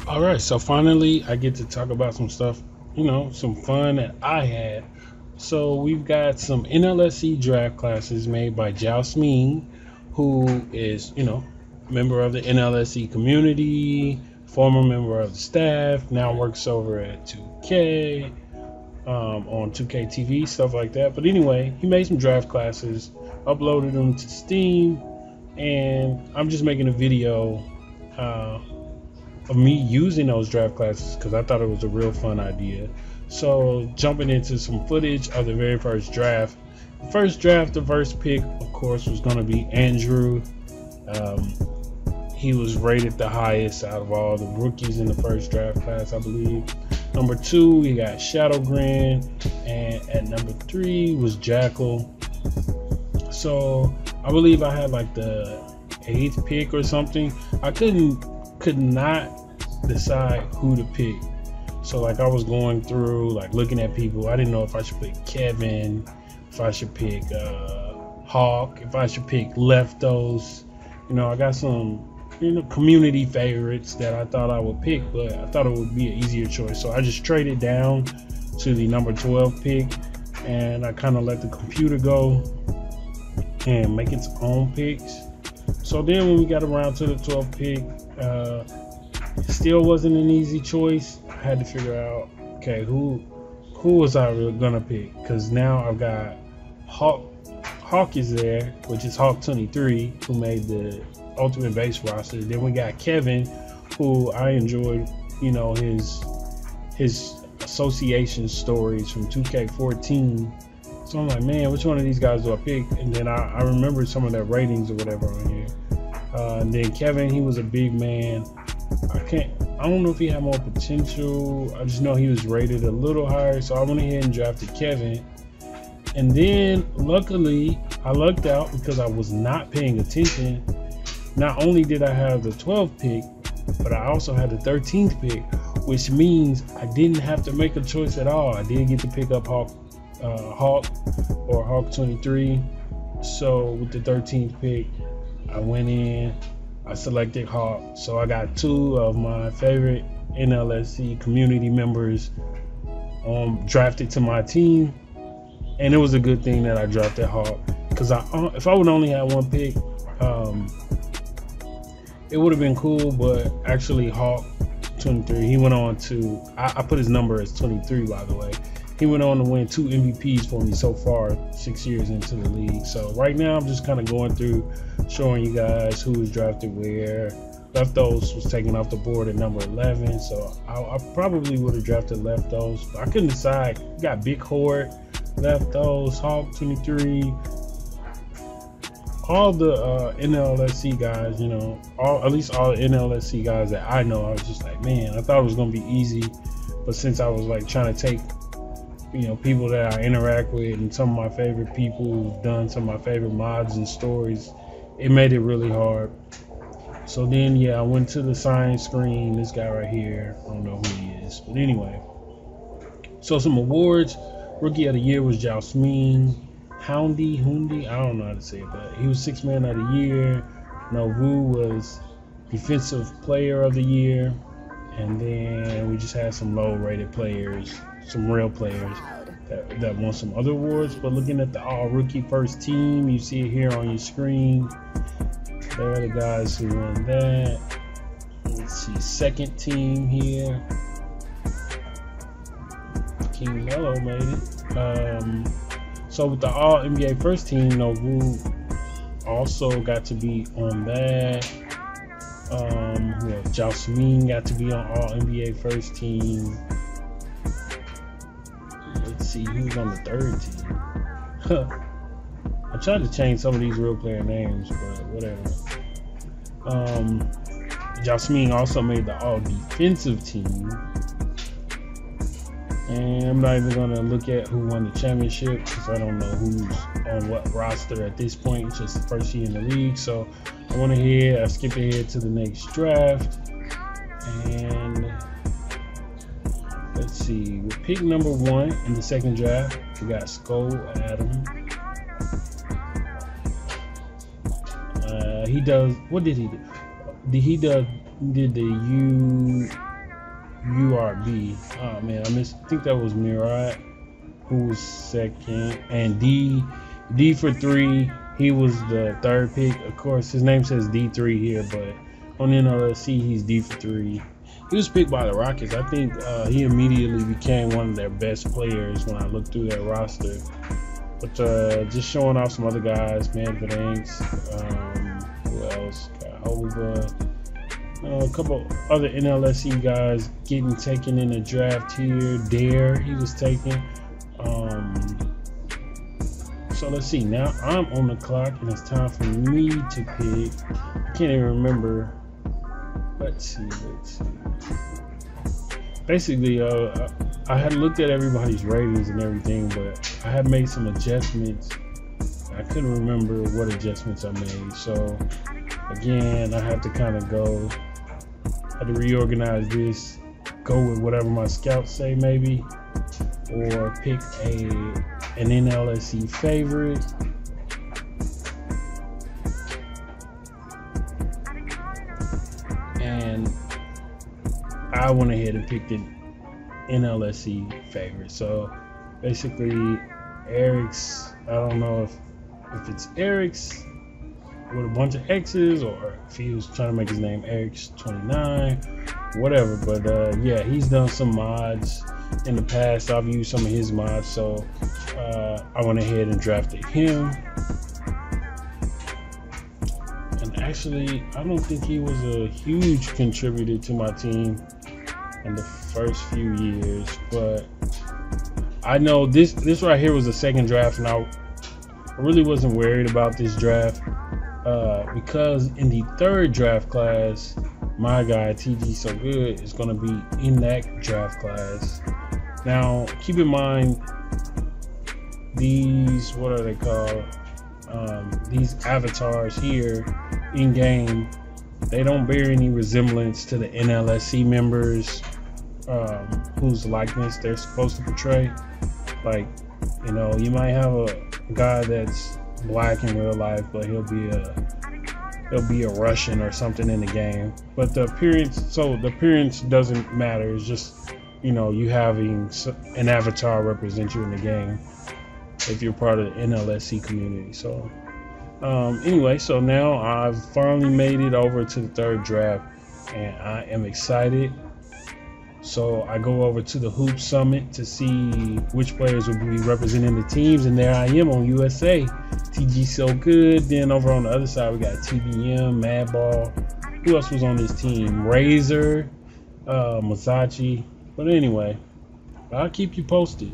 All right, so finally I get to talk about some stuff, some fun that I had. So we've got some NLSC draft classes made by Jaosming, who is, member of the NLSC community, former member of the staff, now works over at 2K, on 2K TV, stuff like that. But anyway, he made some draft classes, uploaded them to Steam, and I'm just making a video of me using those draft classes because I thought it was a real fun idea. So jumping into some footage of the very first draft. The first pick, of course, was going to be Andrew. He was rated the highest out of all the rookies in the first draft class, I believe. Number 2, we got Shadowgren, and at number 3 was Jackal. So I believe I had like the 8th pick or something. I could not decide who to pick. So like I was going through, like looking at people. I didn't know if I should pick Kevin, if I should pick Hawk, if I should pick Leftos. I got some community favorites that I thought I would pick, but I thought it would be an easier choice. So I just traded down to the number 12 pick, and I kind of let the computer go and make its own picks. So then when we got around to the 12th pick, it still wasn't an easy choice. I had to figure out, okay, who was I gonna pick? Because now I've got Hawk is there, which is Hawk23, who made the Ultimate Base roster. Then we got Kevin, who I enjoyed, his association stories from 2K14. So I'm like, man, which one of these guys do I pick? And then I remember some of their ratings or whatever on here. And then Kevin, he was a big man. I don't know if he had more potential. I just know he was rated a little higher, so I went ahead and drafted Kevin. And then luckily I lucked out because I was not paying attention. Not only did I have the 12th pick, but I also had the 13th pick, which means I didn't have to make a choice at all. I did get to pick up Hawk or Hawk23. So with the 13th pick, I went in, I selected Hawk. So I got 2 of my favorite NLSC community members drafted to my team, and it was a good thing that I drafted Hawk, because if I would only have 1 pick, it would have been cool. But actually Hawk 23, he went on to, I put his number as 23, by the way. He went on to win 2 MVPs for me so far, 6 years into the league. So right now I'm just kind of going through, showing you guys who was drafted where. Leftos was taken off the board at number 11, so I probably would have drafted Leftos, but I couldn't decide. You got Big Horde, Leftos, Hawk 23, all the NLSC guys, at least all the NLSC guys that I know. I was just like, man, I thought it was gonna be easy, but since I was like trying to take people that I interact with and some of my favorite people who've done some of my favorite mods and stories, it made it really hard. So then, I went to the sign screen. This guy right here, I don't know who he is, but anyway. So some awards. Rookie of the Year was Jaosming. Houndy, I don't know how to say it, but he was 6th man of the year. Novu was Defensive Player of the Year. And then we just had some low-rated players, some real players that won some other awards. But looking at the all-rookie first team, you see it here on your screen. There are the guys who won that. Let's see, second team here. King Mello made it. So with the all NBA first team, Novu also got to be on that. Jaosming got to be on all NBA first team. Let's see who's on the third team. I tried to change some of these real player names, but whatever. Jaosming also made the all defensive team. And I'm not even gonna look at who won the championship because I don't know who's on what roster at this point. It's just the first year in the league. So I went ahead, I skipped ahead to the next draft. And let's see, with pick number 1 in the second draft, we got Skull Adam. He does, what did he do? Did the URB. Oh man, I think that was Murad who was second, and D for 3. He was the 3rd pick. Of course, his name says D3 here, but on NLSC he's D for 3. He was picked by the Rockets. I think he immediately became one of their best players when I looked through their roster. But just showing off some other guys, man, Banks, who else? Got Hova. A couple other NLSC guys getting taken in the draft here. Dare, he was taken. So let's see. Now I'm on the clock, and it's time for me to pick. I can't even remember. Let's see. Basically, I had looked at everybody's ratings and everything, but I had made some adjustments. I couldn't remember what adjustments I made. So again, I have to kind of go. I had to reorganize this, go with whatever my scouts say maybe, or pick an NLSC favorite. And I went ahead and picked an NLSC favorite. So basically Eric's, I don't know if it's Eric's with a bunch of X's, or if he was trying to make his name Eric's 29, whatever. But yeah, he's done some mods in the past. I've used some of his mods, so I went ahead and drafted him. And actually, I don't think he was a huge contributor to my team in the first few years, but I know this right here was the second draft, and I really wasn't worried about this draft because in the 3rd draft class, my guy TGsoGood is going to be in that draft class. Now, keep in mind, these, what are they called? These avatars here in game, they don't bear any resemblance to the NLSC members whose likeness they're supposed to portray. Like, you know, you might have a guy that's black in real life, but he'll be a Russian or something in the game. But the appearance doesn't matter. It's just, you know, you having an avatar represent you in the game if you're part of the NLSC community. So anyway, so now I've finally made it over to the 3rd draft, and I am excited. So I go over to the Hoop Summit to see which players will be representing the teams, and there I am on USA. TGsoGood. Then over on the other side, we got TBM, Madball. Who else was on this team? Razor, Masachi. But anyway, I'll keep you posted.